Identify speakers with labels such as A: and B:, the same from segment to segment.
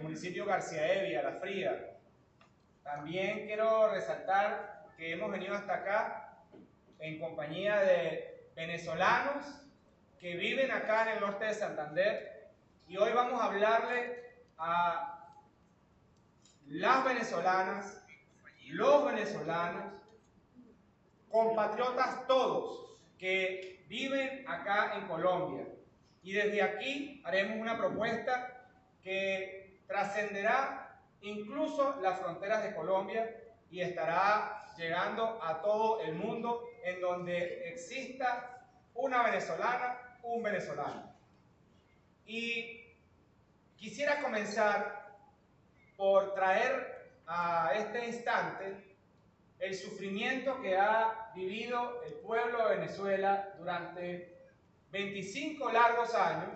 A: municipio García Evia, La Fría. También quiero resaltar que hemos venido hasta acá en compañía de venezolanos que viven acá en el norte de Santander, y hoy vamos a hablarle a las venezolanas, los venezolanos, compatriotas todos que viven acá en Colombia. Y desde aquí haremos una propuesta que trascenderá incluso las fronteras de Colombia y estará llegando a todo el mundo en donde exista una venezolana, un venezolano. Y quisiera comenzar por traer a este instante el sufrimiento que ha vivido el pueblo de Venezuela durante 25 largos años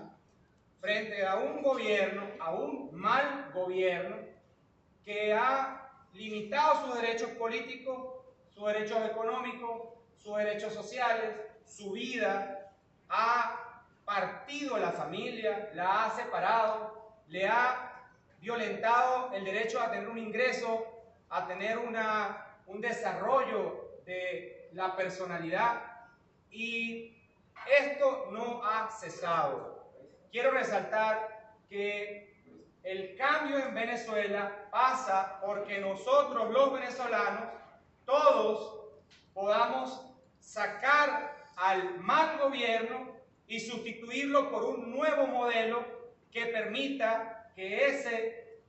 A: frente a un gobierno, a un mal gobierno que ha limitado sus derechos políticos, sus derechos económicos, sus derechos sociales, su vida, ha partido a la familia, la ha separado, le ha violentado el derecho a tener un ingreso, a tener un desarrollo de la personalidad, y esto no ha cesado. Quiero resaltar que el cambio en Venezuela pasa porque nosotros los venezolanos, todos, podamos sacar al mal gobierno y sustituirlo por un nuevo modelo que permita que ese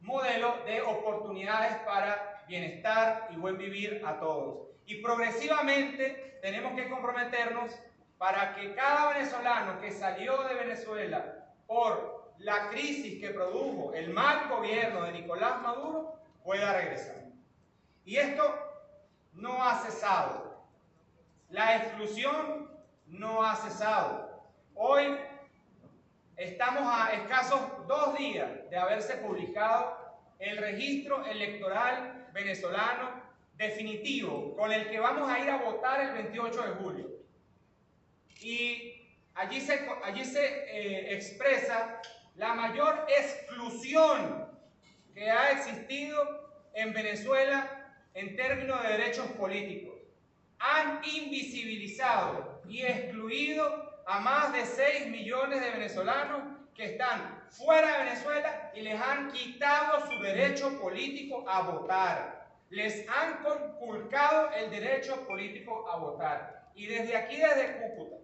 A: modelo dé oportunidades para bienestar y buen vivir a todos. Y progresivamente tenemos que comprometernos para que cada venezolano que salió de Venezuela por la crisis que produjo el mal gobierno de Nicolás Maduro pueda regresar. Y esto no ha cesado. La exclusión no ha cesado. Hoy estamos a escasos 2 días de haberse publicado el registro electoral venezolano definitivo, con el que vamos a ir a votar el 28 de julio. Y allí se expresa la mayor exclusión que ha existido en Venezuela en términos de derechos políticos. Han invisibilizado y excluido a más de 6 millones de venezolanos que están fuera de Venezuela y les han quitado su derecho político a votar. Les han conculcado el derecho político a votar. Y desde aquí, desde Cúcuta,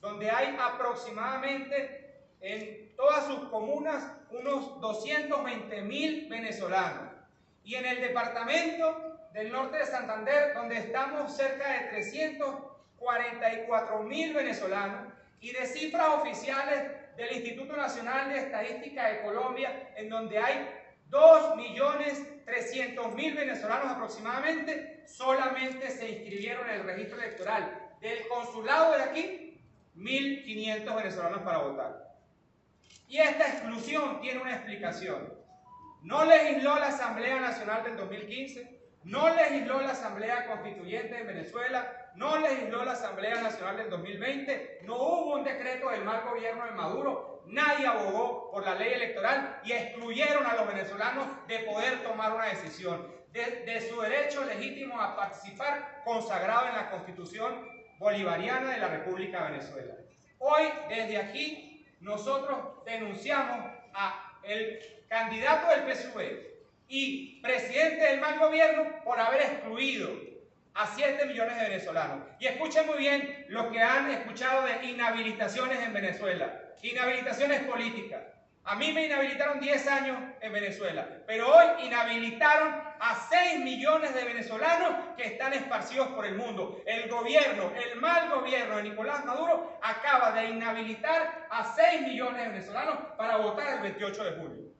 A: donde hay aproximadamente en todas sus comunas unos 220.000 venezolanos, y en el departamento del norte de Santander, donde estamos cerca de 344.000 venezolanos, y de cifras oficiales del Instituto Nacional de Estadística de Colombia, en donde hay 2.300.000 venezolanos aproximadamente, solamente se inscribieron en el registro electoral del consulado de aquí 1.500 venezolanos para votar. Y esta exclusión tiene una explicación. No legisló la Asamblea Nacional del 2015, no legisló la Asamblea Constituyente de Venezuela, no legisló la Asamblea Nacional del 2020, no hubo un decreto del mal gobierno de Maduro, nadie abogó por la ley electoral y excluyeron a los venezolanos de poder tomar una decisión, de su derecho legítimo a participar consagrado en la Constitución bolivariana de la República de Venezuela. Hoy, desde aquí, nosotros denunciamos a el candidato del PSUV y presidente del mal gobierno por haber excluido a 7 millones de venezolanos. Y escuchen muy bien lo que han escuchado de inhabilitaciones en Venezuela, inhabilitaciones políticas. A mí me inhabilitaron 10 años en Venezuela, pero hoy inhabilitaron a 6 millones de venezolanos que están esparcidos por el mundo. El gobierno, el mal gobierno de Nicolás Maduro acaba de inhabilitar a 6 millones de venezolanos para votar el 28 de julio.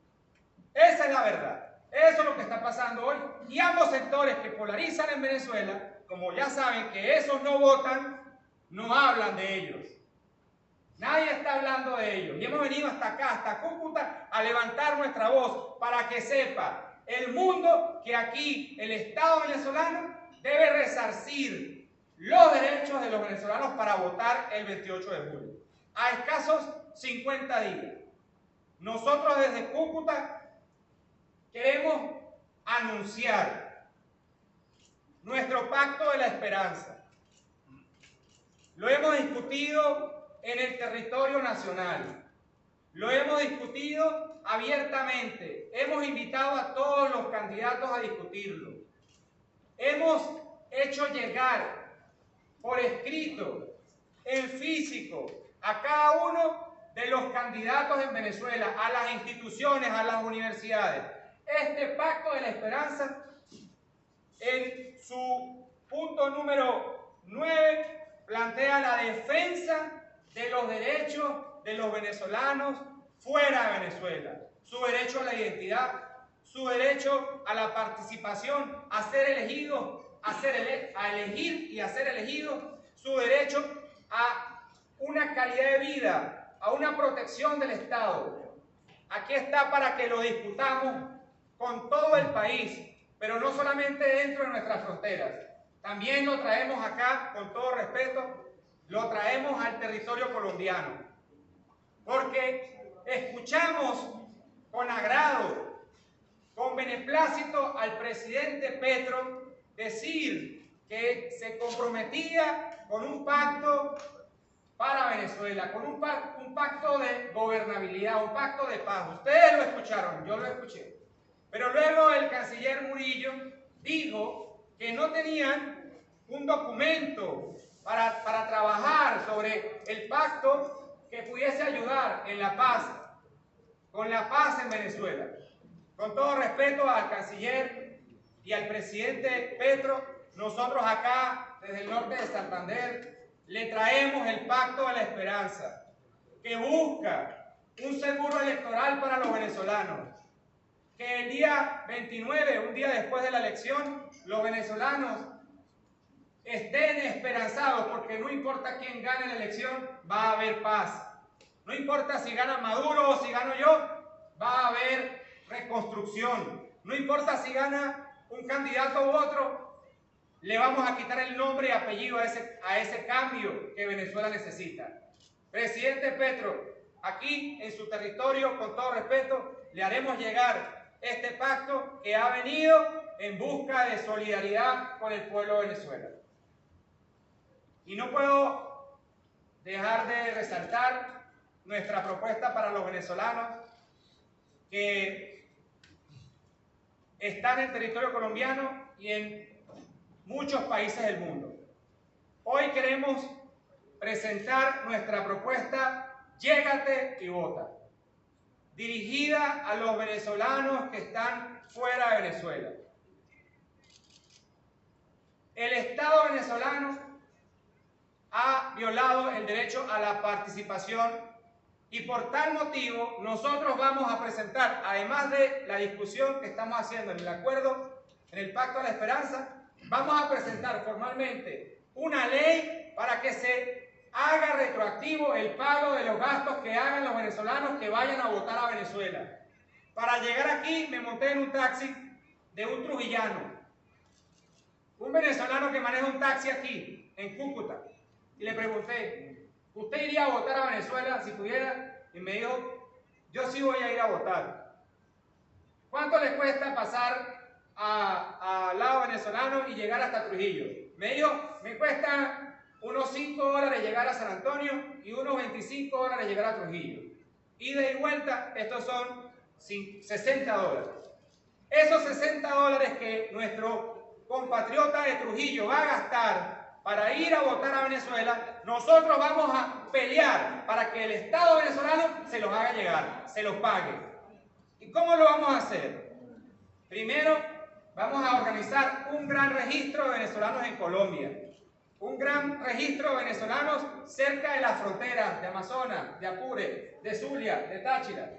A: Esa es la verdad. Eso es lo que está pasando hoy. Y ambos sectores que polarizan en Venezuela, como ya saben que esos no votan, no hablan de ellos. Nadie está hablando de ellos. Y hemos venido hasta acá, hasta Cúcuta, a levantar nuestra voz para que sepa el mundo que aquí el Estado venezolano debe resarcir los derechos de los venezolanos para votar el 28 de julio. A escasos 50 días. Nosotros desde Cúcuta queremos anunciar nuestro pacto de la esperanza. Lo hemos discutido en el territorio nacional, lo hemos discutido abiertamente, hemos invitado a todos los candidatos a discutirlo. Hemos hecho llegar por escrito, en físico, a cada uno de los candidatos en Venezuela, a las instituciones, a las universidades. Este pacto de la esperanza, en su punto número 9, plantea la defensa de los derechos de los venezolanos fuera de Venezuela, su derecho a la identidad, su derecho a la participación, a ser elegidos, a elegir y a ser elegidos, su derecho a una calidad de vida, a una protección del Estado. Aquí está para que lo discutamos con todo el país, pero no solamente dentro de nuestras fronteras. También lo traemos acá, con todo respeto, lo traemos al territorio colombiano, porque escuchamos con agrado, con beneplácito al presidente Petro decir que se comprometía con un pacto para Venezuela, con un pacto de gobernabilidad, un pacto de paz. Ustedes lo escucharon, yo lo escuché. Pero luego el canciller Murillo dijo que no tenían un documento para trabajar sobre el pacto que pudiese ayudar en la paz, con la paz en Venezuela. Con todo respeto al canciller y al presidente Petro, nosotros acá, desde el norte de Santander, le traemos el pacto de la esperanza, que busca un seguro electoral para los venezolanos, que el día 29, un día después de la elección, los venezolanos estén esperanzados, porque no importa quién gane la elección, va a haber paz. No importa si gana Maduro o si gano yo, va a haber reconstrucción. No importa si gana un candidato u otro, le vamos a quitar el nombre y apellido a ese cambio que Venezuela necesita. Presidente Petro, aquí en su territorio, con todo respeto, le haremos llegar este pacto que ha venido en busca de solidaridad con el pueblo de Venezuela. Y no puedo dejar de resaltar nuestra propuesta para los venezolanos que están en territorio colombiano y en muchos países del mundo. Hoy queremos presentar nuestra propuesta Llégate y Vota, dirigida a los venezolanos que están fuera de Venezuela. El Estado venezolano ha violado el derecho a la participación y por tal motivo nosotros vamos a presentar, además de la discusión que estamos haciendo en el acuerdo, en el Pacto de la Esperanza, vamos a presentar formalmente una ley para que se haga retroactivo el pago de los gastos que hagan los venezolanos que vayan a votar a Venezuela. Para llegar aquí me monté en un taxi de un trujillano, un venezolano que maneja un taxi aquí, en Cúcuta, y le pregunté, ¿usted iría a votar a Venezuela si pudiera? Y me dijo, yo sí voy a ir a votar. ¿Cuánto le cuesta pasar al lado venezolano y llegar hasta Trujillo? Me dijo, me cuesta unos $5 llegar a San Antonio y unos $25 llegar a Trujillo. Ida y vuelta, estos son $60. Esos $60 que nuestro compatriota de Trujillo va a gastar para ir a votar a Venezuela, nosotros vamos a pelear para que el Estado venezolano se los haga llegar, se los pague. ¿Y cómo lo vamos a hacer? Primero, vamos a organizar un gran registro de venezolanos en Colombia, un gran registro de venezolanos cerca de las fronteras de Amazonas, de Apure, de Zulia, de Táchira.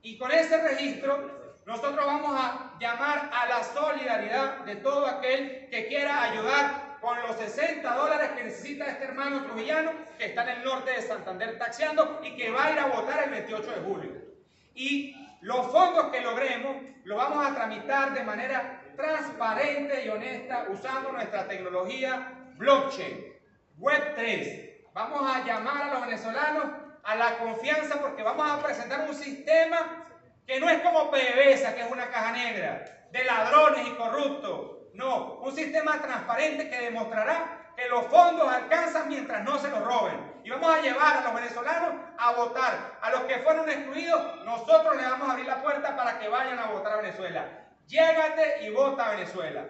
A: Y con ese registro, nosotros vamos a llamar a la solidaridad de todo aquel que quiera ayudar con los $60 que necesita este hermano trujillano que está en el norte de Santander taxiando y que va a ir a votar el 28 de julio. Y los fondos que logremos los vamos a tramitar de manera transparente y honesta usando nuestra tecnología blockchain, Web3. Vamos a llamar a los venezolanos a la confianza porque vamos a presentar un sistema que no es como PDVSA, que es una caja negra de ladrones y corruptos. No, un sistema transparente que demostrará que los fondos alcanzan mientras no se los roben. Y vamos a llevar a los venezolanos a votar. A los que fueron excluidos, nosotros les vamos a abrir la puerta para que vayan a votar a Venezuela. Llégate y vota a Venezuela.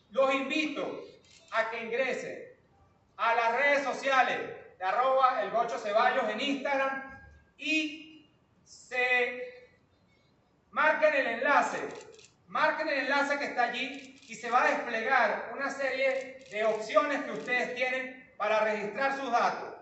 A: Los invito a que ingresen a las redes sociales de @elgochoceballos en Instagram y se marquen el enlace que está allí y se va a desplegar una serie de opciones que ustedes tienen para registrar sus datos.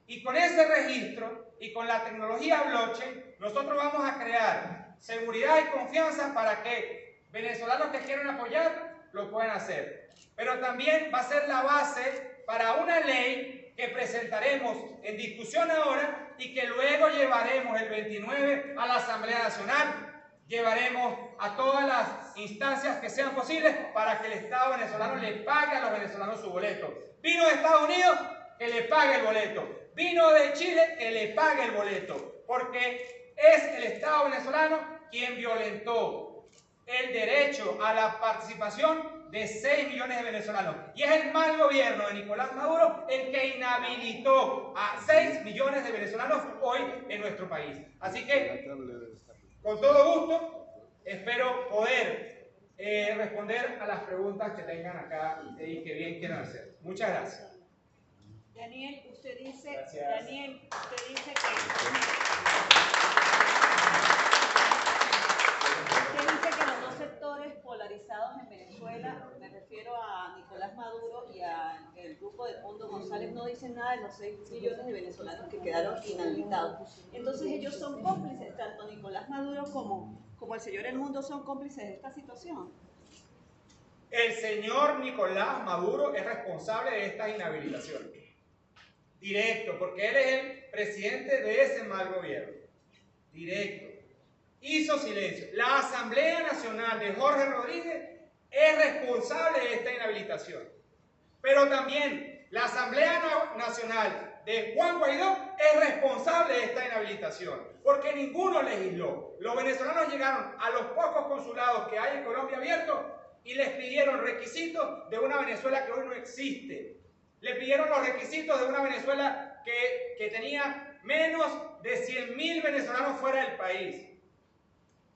A: Y con ese registro y con la tecnología blockchain, nosotros vamos a crear seguridad y confianza para que venezolanos que quieran apoyar lo puedan hacer. Pero también va a ser la base para una ley que presentaremos en discusión ahora y que luego llevaremos el 29 a la Asamblea Nacional. Llevaremos a todas las instancias que sean posibles para que el Estado venezolano le pague a los venezolanos su boleto. Vino de Estados Unidos, que le pague el boleto. Vino de Chile, que le pague el boleto. Porque es el Estado venezolano quien violentó el derecho a la participación de 6 millones de venezolanos. Y es el mal gobierno de Nicolás Maduro el que inhabilitó a 6 millones de venezolanos hoy en nuestro país. Así que, con todo gusto, espero poder responder a las preguntas que tengan acá y que bien quieran hacer. Muchas gracias.
B: Daniel, usted dice,
A: Gracias.
B: Daniel, usted dice que los dos sectores polarizados en Venezuela, me refiero a Nicolás Maduro y al grupo de Edmundo González, no dicen nada de los 6 millones de venezolanos que quedaron inhabilitados. Entonces ellos son cómplices, tanto Nicolás Maduro como el señor Edmundo son cómplices de esta situación.
A: El señor Nicolás Maduro es responsable de estas inhabilitaciones. Directo, porque él es el presidente de ese mal gobierno. Directo. Hizo silencio. La Asamblea Nacional de Jorge Rodríguez es responsable de esta inhabilitación. Pero también la Asamblea Nacional de Juan Guaidó es responsable de esta inhabilitación, porque ninguno legisló. Los venezolanos llegaron a los pocos consulados que hay en Colombia abiertos y les pidieron requisitos de una Venezuela que hoy no existe. Le pidieron los requisitos de una Venezuela que tenía menos de 100.000 venezolanos fuera del país.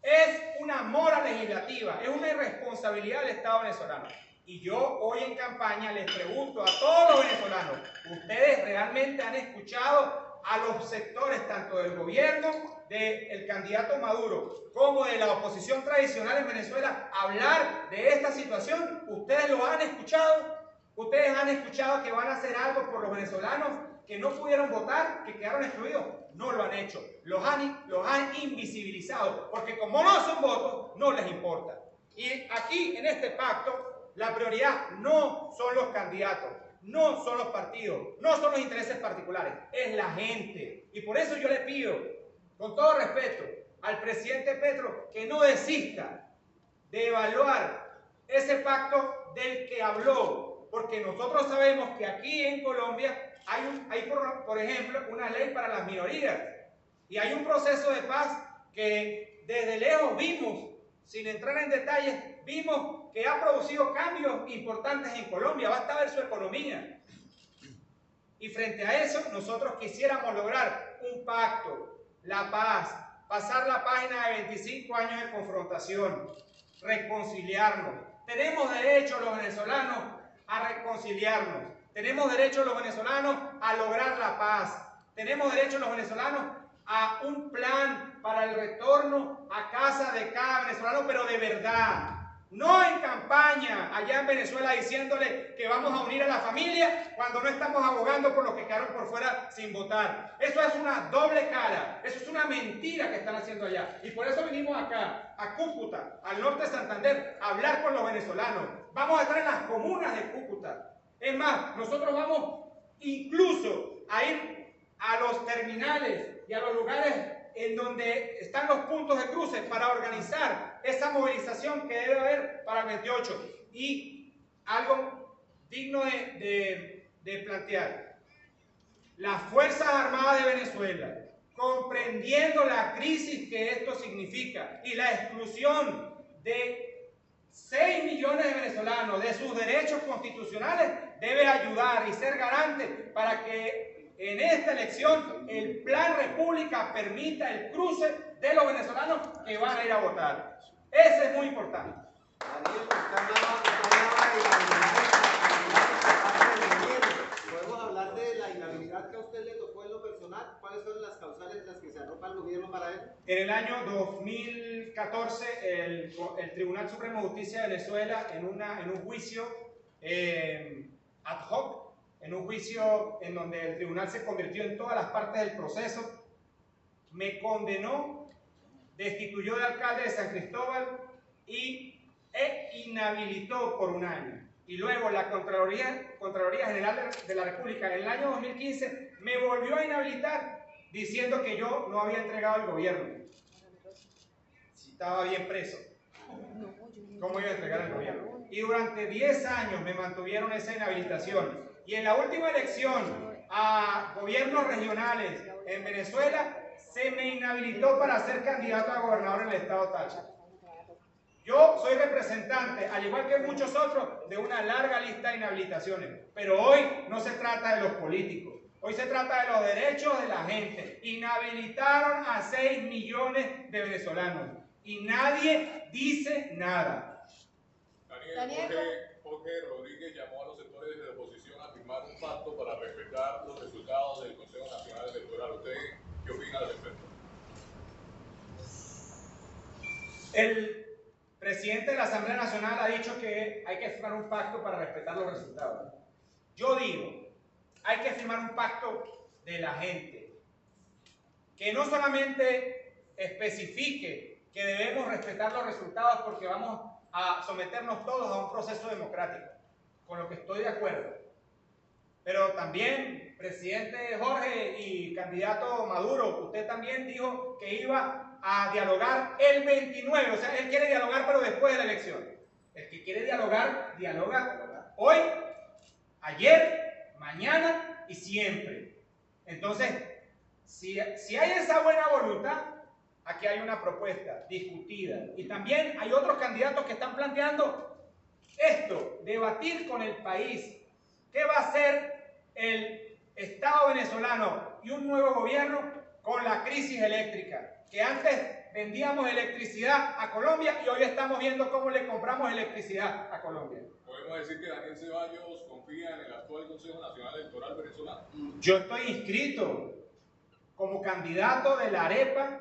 A: Es una mora legislativa, es una irresponsabilidad del Estado venezolano. Y yo hoy en campaña les pregunto a todos los venezolanos, ¿ustedes realmente han escuchado a los sectores tanto del gobierno, del candidato Maduro, como de la oposición tradicional en Venezuela hablar de esta situación? ¿Ustedes lo han escuchado? ¿Ustedes han escuchado que van a hacer algo por los venezolanos que no pudieron votar, que quedaron excluidos? No lo han hecho. Los han invisibilizado, porque como no son votos, no les importa. Y aquí, en este pacto, la prioridad no son los candidatos, no son los partidos, no son los intereses particulares, es la gente. Y por eso yo le pido, con todo respeto, al presidente Petro que no desista de evaluar ese pacto del que habló, porque nosotros sabemos que aquí en Colombia hay por ejemplo, una ley para las minorías y hay un proceso de paz que desde lejos vimos, sin entrar en detalles, vimos que ha producido cambios importantes en Colombia, basta ver su economía. Y frente a eso, nosotros quisiéramos lograr un pacto, la paz, pasar la página de 25 años de confrontación, reconciliarnos. Tenemos derecho los venezolanos a reconciliarnos. Tenemos derecho los venezolanos a lograr la paz. Tenemos derecho los venezolanos a un plan para el retorno a casa de cada venezolano, pero de verdad. No en campaña allá en Venezuela diciéndole que vamos a unir a la familia cuando no estamos abogando por los que quedaron por fuera sin votar. Eso es una doble cara, eso es una mentira que están haciendo allá. Y por eso vinimos acá, a Cúcuta, al norte de Santander, a hablar con los venezolanos. Vamos a estar en las comunas de Cúcuta. Es más, nosotros vamos incluso a ir a los terminales y a los lugares en donde están los puntos de cruce para organizar esa movilización que debe haber para el 28. Y algo digno de plantear. Las Fuerzas Armadas de Venezuela, comprendiendo la crisis que esto significa y la exclusión de 6 millones de venezolanos de sus derechos constitucionales, debe ayudar y ser garante para que en esta elección el Plan República permita el cruce de los venezolanos que van a ir a votar. Eso es muy importante.
C: Daniel, usted hablaba de inhabilidad. ¿Podemos hablar de la inhabilidad que a usted le tocó en lo personal? ¿Cuáles son las causales en las que se arropa el gobierno para él?
A: En el año 2014, el Tribunal Supremo de Justicia de Venezuela, en un juicio ad hoc, en un juicio en donde el tribunal se convirtió en todas las partes del proceso, me condenó, destituyó de alcalde de San Cristóbal e inhabilitó por 1 año. Y luego la Contraloría General de la República en el año 2015 me volvió a inhabilitar diciendo que yo no había entregado el gobierno. Si estaba bien preso, ¿cómo iba a entregar el gobierno? Y durante 10 años me mantuvieron esa inhabilitación. Y en la última elección a gobiernos regionales en Venezuela se me inhabilitó para ser candidato a gobernador en el estado Táchira. Yo soy representante, al igual que muchos otros, de una larga lista de inhabilitaciones. Pero hoy no se trata de los políticos. Hoy se trata de los derechos de la gente. Inhabilitaron a 6 millones de venezolanos. Y nadie dice nada.
D: Jorge Rodríguez llamó a los sectores de la oposición a firmar un pacto para respetar los resultados del Consejo Nacional Electoral. ¿Usted qué opina al respecto?
A: El presidente de la Asamblea Nacional ha dicho que hay que firmar un pacto para respetar los resultados. Yo digo, hay que firmar un pacto de la gente, que no solamente especifique que debemos respetar los resultados porque vamos a someternos todos a un proceso democrático, con lo que estoy de acuerdo. Pero también, presidente Jorge y candidato Maduro, usted también dijo que iba a dialogar el 29, o sea, él quiere dialogar pero después de la elección. El que quiere dialogar, dialoga hoy, ayer, mañana y siempre. Entonces, si hay esa buena voluntad, aquí hay una propuesta discutida. Y también hay otros candidatos que están planteando esto, debatir con el país. ¿Qué va a hacer el Estado venezolano y un nuevo gobierno con la crisis eléctrica? Que antes vendíamos electricidad a Colombia y hoy estamos viendo cómo le compramos electricidad a Colombia.
D: ¿Podemos decir que Daniel Ceballos confía en el actual Consejo Nacional Electoral venezolano?
A: Yo estoy inscrito como candidato de la arepa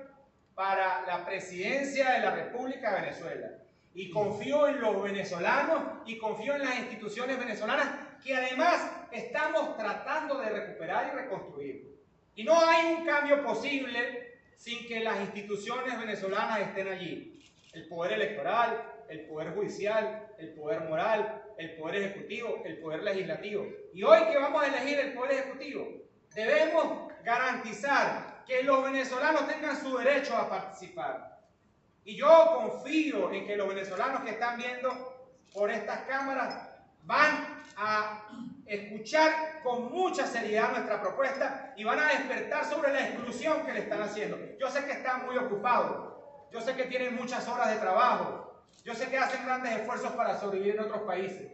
A: para la presidencia de la República de Venezuela. Y confío en los venezolanos y confío en las instituciones venezolanas que además estamos tratando de recuperar y reconstruir. Y no hay un cambio posible sin que las instituciones venezolanas estén allí. El poder electoral, el poder judicial, el poder moral, el poder ejecutivo, el poder legislativo. Y hoy que vamos a elegir el poder ejecutivo, debemos garantizar que los venezolanos tengan su derecho a participar. Y yo confío en que los venezolanos que están viendo por estas cámaras van a escuchar con mucha seriedad nuestra propuesta y van a despertar sobre la exclusión que le están haciendo. Yo sé que están muy ocupados, yo sé que tienen muchas horas de trabajo, yo sé que hacen grandes esfuerzos para sobrevivir en otros países,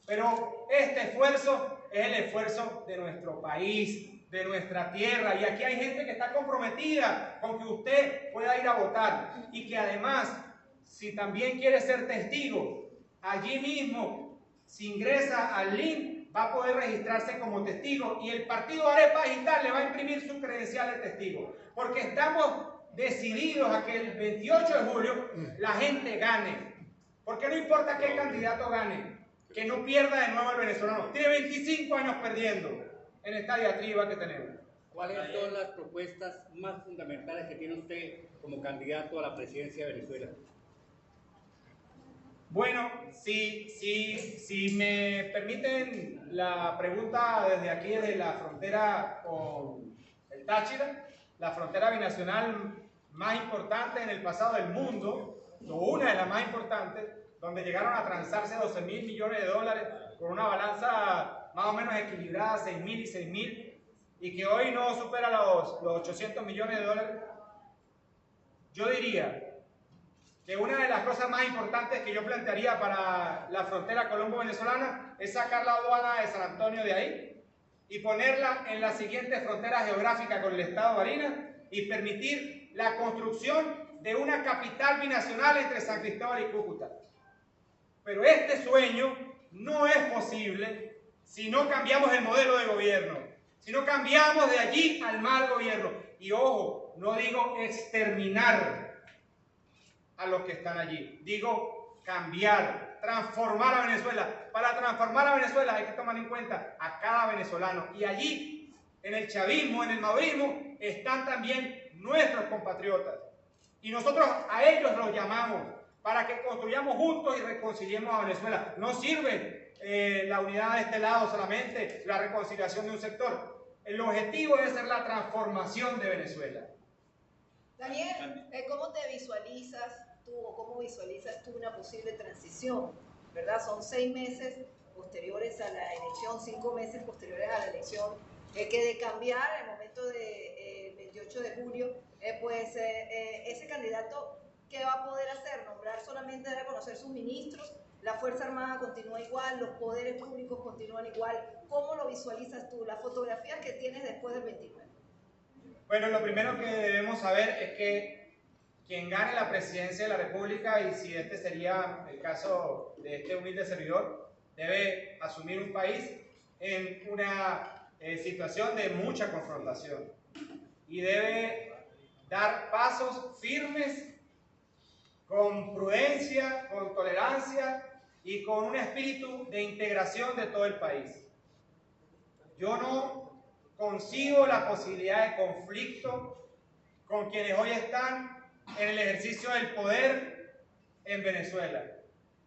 A: pero este esfuerzo es el esfuerzo de nuestro país, de nuestra tierra, y aquí hay gente que está comprometida con que usted pueda ir a votar y que además, si también quiere ser testigo, allí mismo, si ingresa al link, va a poder registrarse como testigo y el partido Arepa Digital le va a imprimir su credencial de testigo, porque estamos decididos a que el 28 de julio la gente gane, porque no importa qué candidato gane, que no pierda de nuevo el venezolano. Tiene 25 años perdiendo en esta diatriba que tenemos.
E: ¿Cuáles son las propuestas más fundamentales que tiene usted como candidato a la presidencia de Venezuela?
A: Bueno, si me permiten la pregunta desde aquí, desde la frontera con el Táchira, la frontera binacional más importante en el pasado del mundo, o una de las más importantes, donde llegaron a transarse 12.000 millones de dólares con una balanza más o menos equilibrada, 6.000 y 6.000. y que hoy no supera los 800 millones de dólares, yo diría que una de las cosas más importantes que yo plantearía para la frontera colombo-venezolana es sacar la aduana de San Antonio de ahí y ponerla en la siguiente frontera geográfica con el estado de Barinas y permitir la construcción de una capital binacional entre San Cristóbal y Cúcuta. Pero este sueño no es posible si no cambiamos el modelo de gobierno, si no cambiamos de allí al mal gobierno. Y ojo, no digo exterminar a los que están allí, digo cambiar, transformar a Venezuela. Para transformar a Venezuela hay que tomar en cuenta a cada venezolano. Y allí, en el chavismo, en el madurismo, están también nuestros compatriotas. Y nosotros a ellos los llamamos para que construyamos juntos y reconciliemos a Venezuela. No sirve la unidad de este lado solamente, la reconciliación de un sector. El objetivo debe ser la transformación de Venezuela.
F: Daniel, ¿cómo te visualizas tú o cómo visualizas tú una posible transición? ¿Verdad? Son 6 meses posteriores a la elección, 5 meses posteriores a la elección, que de cambiar el momento del 28 de julio, ese candidato, ¿qué va a poder hacer? ¿Nombrar solamente, dar a conocer sus ministros? ¿La Fuerza Armada continúa igual? ¿Los poderes públicos continúan igual? ¿Cómo lo visualizas tú? Las fotografías que tienes después del 29.
A: Bueno, lo primero que debemos saber es que quien gane la presidencia de la República, y si este sería el caso de este humilde servidor, debe asumir un país en una situación de mucha confrontación y debe dar pasos firmes, con prudencia, con tolerancia y con un espíritu de integración de todo el país. Yo no concibo la posibilidad de conflicto con quienes hoy están en el ejercicio del poder en Venezuela.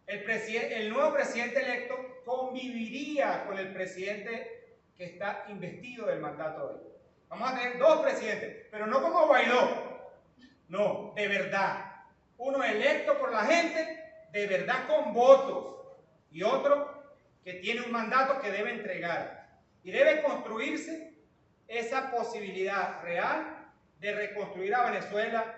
A: El nuevo presidente electo conviviría con el presidente que está investido del mandato hoy. Vamos a tener 2 presidentes, pero no como Guaidó, no, de verdad. Uno electo por la gente, de verdad con votos, y otro que tiene un mandato que debe entregar. Y debe construirse esa posibilidad real de reconstruir a Venezuela,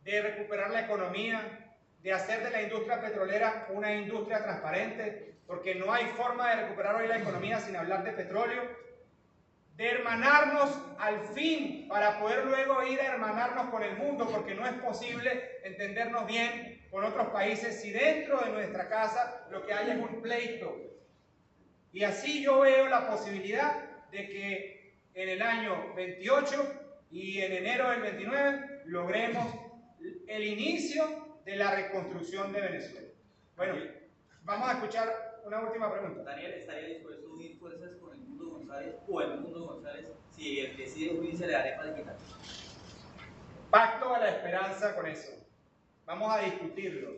A: de recuperar la economía, de hacer de la industria petrolera una industria transparente, porque no hay forma de recuperar hoy la economía sin hablar de petróleo, de hermanarnos al fin para poder luego ir a hermanarnos con el mundo, porque no es posible entendernos bien con otros países si dentro de nuestra casa lo que hay es un pleito. Y así yo veo la posibilidad de que en el año 28 y en enero del 29 logremos el inicio de la reconstrucción de Venezuela. Bueno, vamos a escuchar una última pregunta.
G: Daniel, ¿estaría dispuesto a unir fuerzas con el Mundo González o el Mundo González si el decide unirse le daré para quitar?
A: Pacto a la esperanza con eso. Vamos a discutirlo.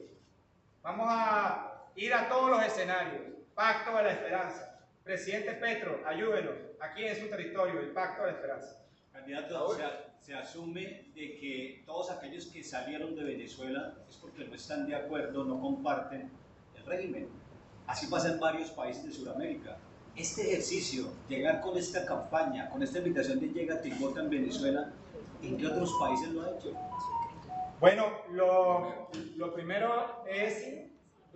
A: Vamos a ir a todos los escenarios. Pacto de la esperanza. Presidente Petro, ayúdenos. Aquí en su territorio, el pacto de la esperanza.
H: Candidato, se asume de que todos aquellos que salieron de Venezuela es porque no están de acuerdo, no comparten el régimen. Así pasa en varios países de Sudamérica. Este ejercicio, llegar con esta campaña, con esta invitación de llega y vota en Venezuela, ¿en qué otros países lo ha hecho?
A: Bueno, lo primero es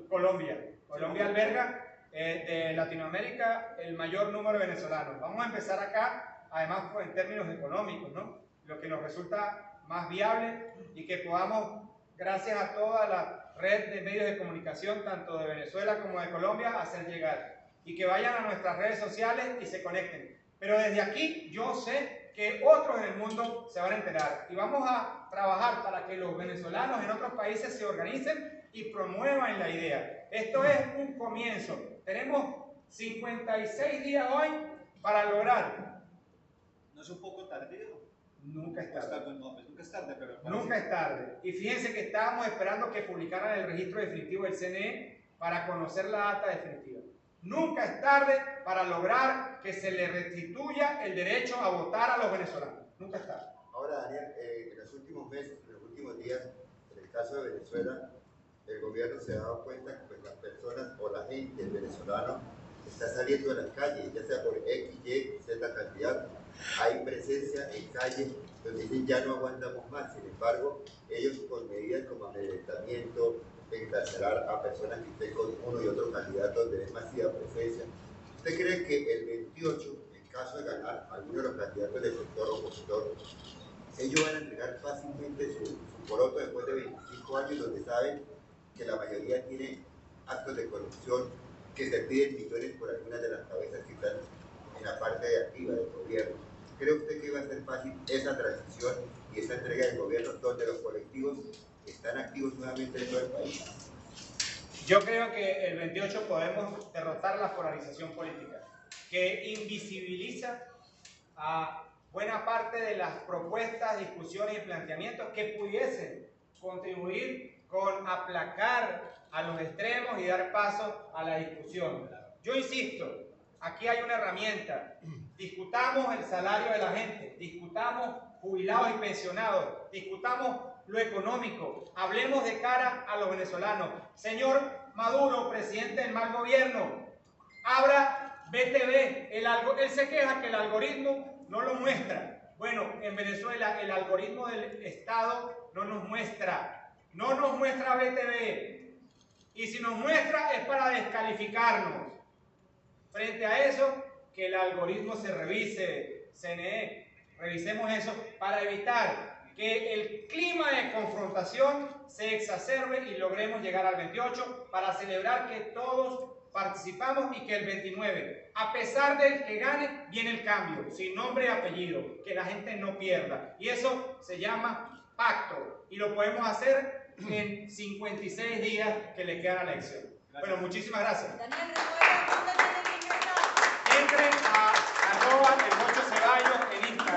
A: Colombia. Colombia alberga de Latinoamérica el mayor número de venezolanos. Vamos a empezar acá, además pues, en términos económicos, ¿no? Lo que nos resulta más viable y que podamos, gracias a toda la red de medios de comunicación, tanto de Venezuela como de Colombia, hacer llegar. Y que vayan a nuestras redes sociales y se conecten. Pero desde aquí yo sé que otros en el mundo se van a enterar. Y vamos a trabajar para que los venezolanos en otros países se organicen y promuevan la idea. Esto es un comienzo. Tenemos 56 días hoy para lograr.
H: ¿No es un poco tardío?
A: Nunca es tarde.
H: Nunca es tarde, pero...
A: Nunca es tarde. Y fíjense que estábamos esperando que publicaran el registro definitivo del CNE para conocer la data definitiva. Nunca es tarde para lograr que se le restituya el derecho a votar a los venezolanos. Nunca es tarde.
I: Ahora, Daniel, en los últimos meses, en los últimos días, en el caso de Venezuela, el gobierno se ha dado cuenta que pues, las personas o la gente, el venezolano, está saliendo de las calles, ya sea por X, Y, Z cantidad, hay presencia en calle donde dicen ya no aguantamos más. Sin embargo, ellos con medidas como amedrentamiento, encarcelar a personas que estén con uno y otro candidato donde es masiva presencia. ¿Usted cree que el 28, en caso de ganar alguno de los candidatos del sector opositor, ellos van a entregar fácilmente su poroto después de 25 años, donde saben que la mayoría tiene actos de corrupción, que se piden millones por algunas de las cabezas que están en la parte de activa del gobierno? ¿Cree usted que va a ser fácil esa transición y esa entrega del gobierno donde los colectivos están activos nuevamente en todo el país?
A: Yo creo que el 28 podemos derrotar la polarización política, que invisibiliza a buena parte de las propuestas, discusiones y planteamientos que pudiesen contribuir con aplacar a los extremos y dar paso a la discusión. Yo insisto, aquí hay una herramienta. Discutamos el salario de la gente, discutamos jubilados y pensionados, discutamos lo económico, hablemos de cara a los venezolanos. Señor Maduro, presidente del mal gobierno, abra BTV, él se queja que el algoritmo no lo muestra. Bueno, en Venezuela el algoritmo del Estado no nos muestra BTV, y si nos muestra es para descalificarnos. Frente a eso, que el algoritmo se revise, CNE, revisemos eso para evitar que el clima de confrontación se exacerbe y logremos llegar al 28 para celebrar que todos participamos y que el 29, a pesar del que gane, viene el cambio, sin nombre y apellido, que la gente no pierda. Y eso se llama pacto y lo podemos hacer en 56 días que le quedan a la elección. Bueno, muchísimas gracias.
B: Daniel, recuerda, ¿dónde tienen que ingresar?
A: Entren a @el8ceballos en Instagram.